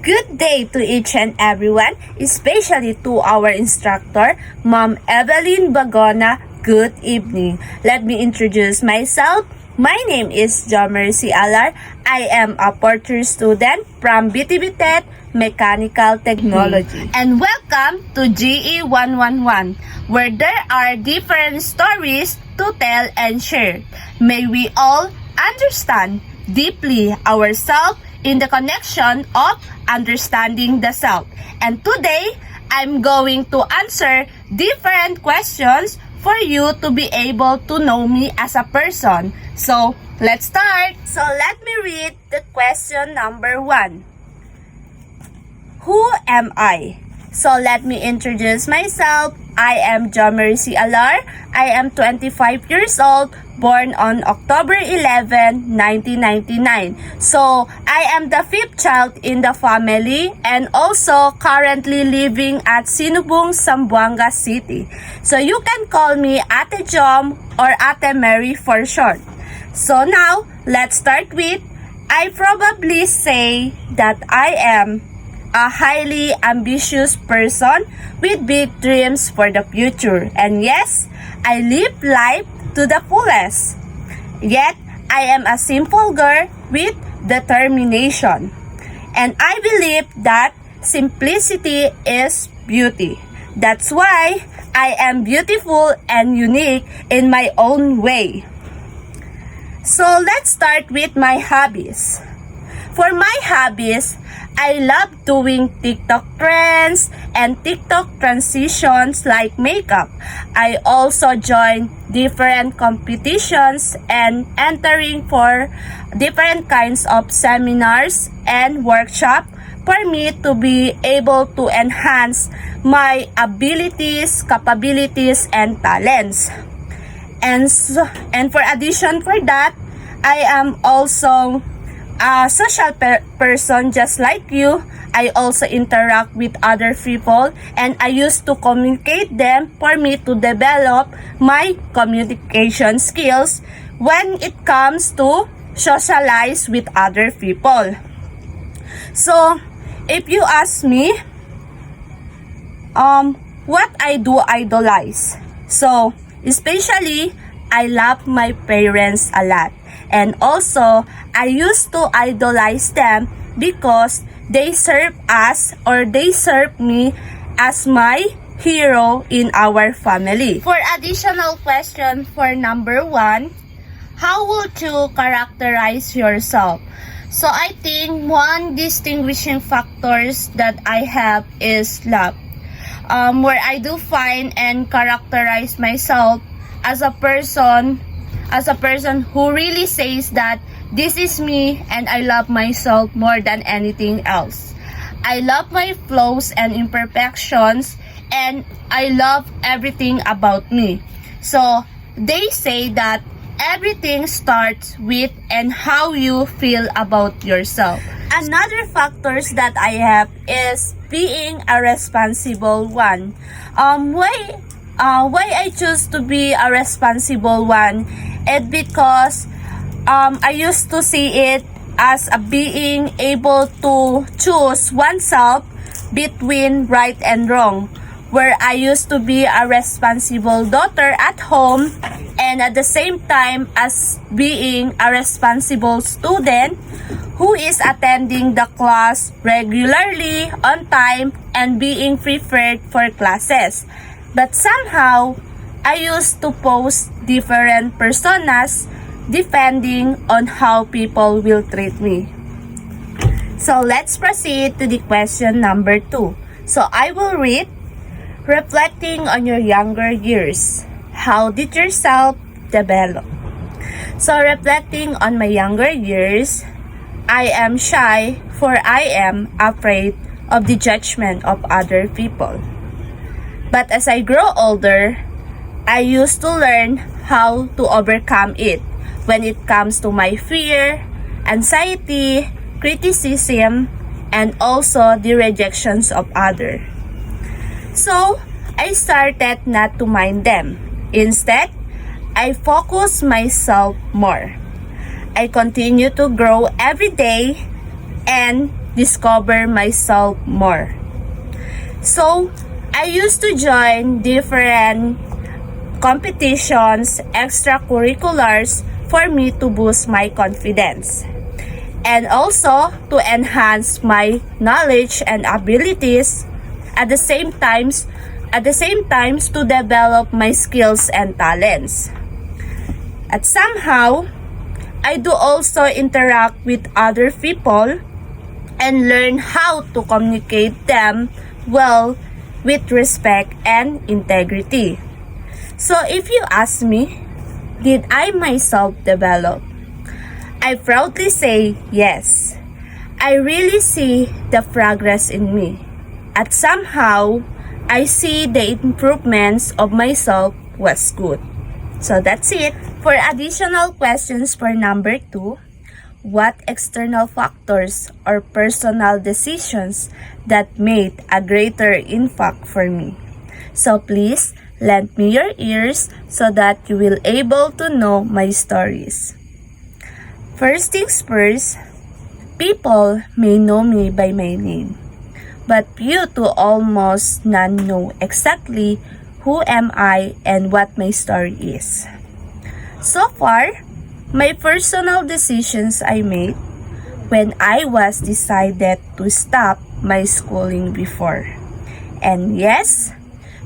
Good day to each and everyone, especially to our instructor, Ma'am Evelyn Bagona. Good evening. Let me introduce myself. My name is Jo Mercy Alar. I am a fourth year student from BTB-TET Mechanical Technology. And welcome to GE 111, where there are different stories to tell and share. May we all understand deeply ourselves in the connection of understanding the self. And today, I'm going to answer different questions for you to be able to know me as a person. So, let's start. So, let me read the question number 1. Who am I? So, let me introduce myself. I am Jo Mercy Alar. I am 25 years old, born on October 11, 1999. So, I am the 5th child in the family and also currently living at Sinubung, Zamboanga City. So, you can call me Ate Jom or Ate Mary for short. So, now, let's start with, I probably say that I am a highly ambitious person with big dreams for the future. And yes, I live life to the fullest. Yet, I am a simple girl with determination. And I believe that simplicity is beauty. That's why I am beautiful and unique in my own way. So, let's start with my hobbies. For my hobbies, I love doing TikTok trends and TikTok transitions like makeup. I also join different competitions and entering for different kinds of seminars and workshops for me to be able to enhance my abilities, capabilities, and talents. And for addition for that, I am also a social person just like you. I also interact with other people and I used to communicate them for me to develop my communication skills when it comes to socialize with other people. So, if you ask me, what I do idolize. So, especially, I love my parents a lot. And also, I used to idolize them because they serve us or they serve me as my hero in our family. For additional question for number 1, how would you characterize yourself? So I think one distinguishing factors that I have is love. Where I do find and characterize myself as a person who really says that this is me and I love myself more than anything else. I love my flaws and imperfections and I love everything about me. So they say that everything starts with and how you feel about yourself. Another factors that I have is being a responsible one. Why I choose to be a responsible one? It's because I used to see it as a being able to choose oneself between right and wrong. Where I used to be a responsible daughter at home and at the same time as being a responsible student who is attending the class regularly on time and being prepared for classes. But somehow, I used to post different personas depending on how people will treat me. So let's proceed to the question number 2. So I will read, reflecting on your younger years, how did yourself develop? So reflecting on my younger years, I am shy for I am afraid of the judgment of other people. But as I grow older, I used to learn how to overcome it when it comes to my fear, anxiety, criticism, and also the rejections of others. So, I started not to mind them. Instead, I focus myself more. I continue to grow every day and discover myself more. So, I used to join different competitions, extracurriculars for me to boost my confidence. And also to enhance my knowledge and abilities at the same times to develop my skills and talents. At somehow, I do also interact with other people and learn how to communicate them well with respect and integrity. So if you ask me, did I myself develop? I proudly say yes. I really see the progress in me. At somehow, I see the improvements of myself was good. So that's it. For additional questions for number 2, what external factors or personal decisions that made a greater impact for me? So please, lend me your ears so that you will able to know my stories. First things first, people may know me by my name, but few to almost none know exactly who am I and what my story is. So far, my personal decisions I made when I was decided to stop my schooling before. And yes,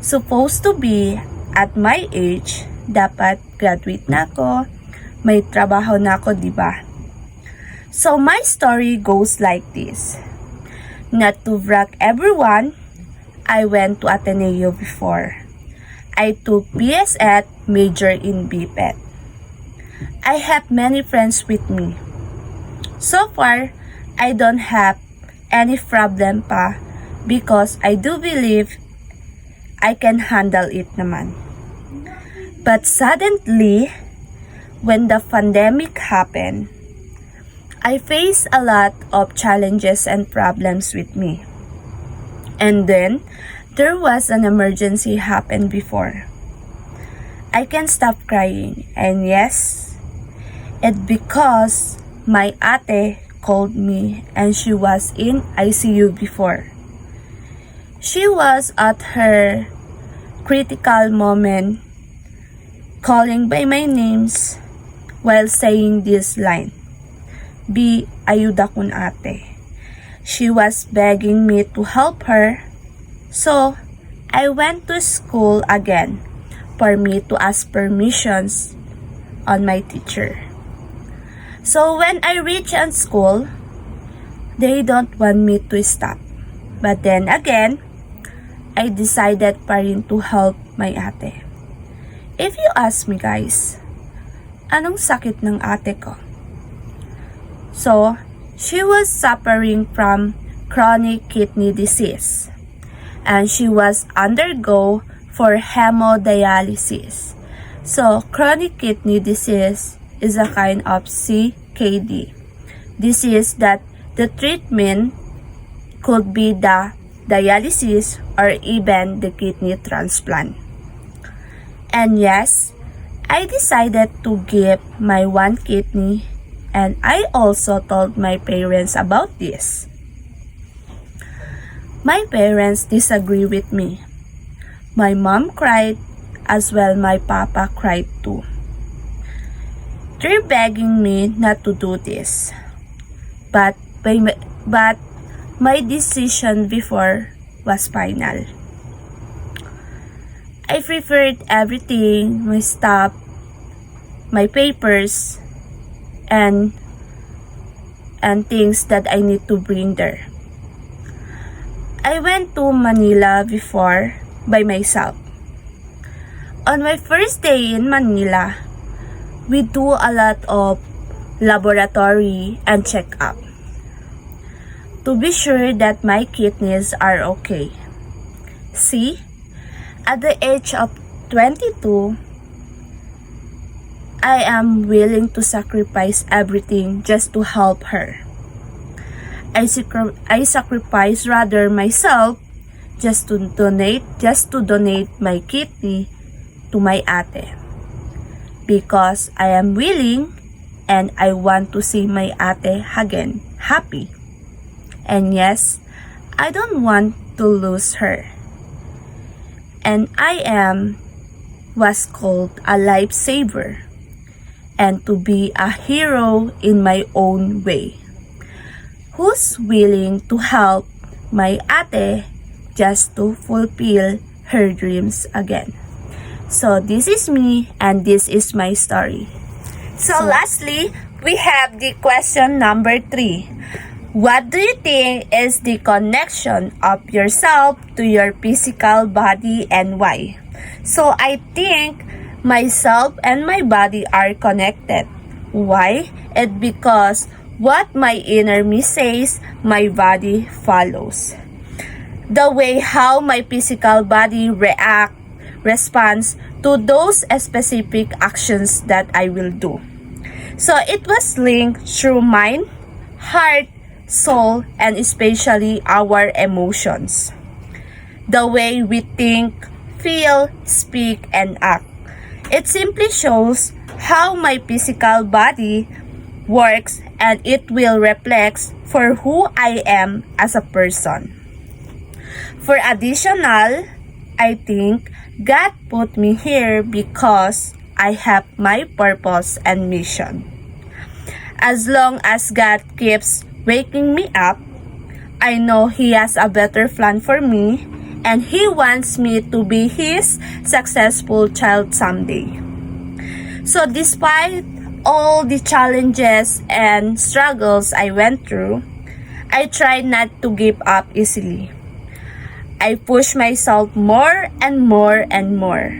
supposed to be at my age, dapat graduate na ako, may trabaho na ako, diba? So my story goes like this. Not to brag everyone, I went to Ateneo before. I took BSET major in BPET. I have many friends with me. So far, I don't have any problem pa because I do believe I can handle it naman. But suddenly, when the pandemic happened, I faced a lot of challenges and problems with me. And then, there was an emergency happened before. I can't stop crying, and yes, it's because my ate called me and she was in ICU before. She was at her critical moment, calling by my names while saying this line, "Be ayuda kun ate." She was begging me to help her, so I went to school again for me to ask permissions on my teacher. So when I reach at school, they don't want me to stop. But then again, I decided pa rin to help my ate. If you ask me guys, anong sakit ng ate ko? So, she was suffering from chronic kidney disease. And she was undergo for hemodialysis. So, chronic kidney disease is a kind of CKD. Disease that the treatment could be the dialysis or even the kidney transplant. And yes, I decided to give my one kidney, and I also told my parents about this. My parents disagree with me. My mom cried, as well my papa cried too. They're begging me not to do this. But my decision before was final. I prepared everything, my stuff, my papers, and things that I need to bring there. I went to Manila before by myself. On my first day in Manila, we do a lot of laboratory and check-up to be sure that my kidneys are okay. See, at the age of 22, I am willing to sacrifice everything just to help her. I sacrifice rather myself just to donate my kidney to my ate. Because I am willing and I want to see my ate again happy. And yes, I don't want to lose her. And I was called a lifesaver and to be a hero in my own way. Who's willing to help my ate just to fulfill her dreams again? So this is me and this is my story. So lastly, we have the question number 3. What do you think is the connection of yourself to your physical body and why? So I think myself and my body are connected. Why? It's because what my inner me says, my body follows. The way how my physical body responds to those specific actions that I will do. So it was linked through mind, heart, soul, and especially our emotions. The way we think, feel, speak, and act. It simply shows how my physical body works and it will reflect for who I am as a person. For additional, I think God put me here because I have my purpose and mission. As long as God keeps waking me up, I know He has a better plan for me and He wants me to be His successful child someday. So despite all the challenges and struggles I went through, I tried not to give up easily. I pushed myself more and more and more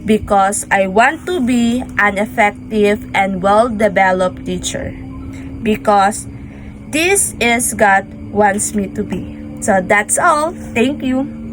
because I want to be an effective and well-developed teacher. Because this is God wants me to be. So that's all. Thank you.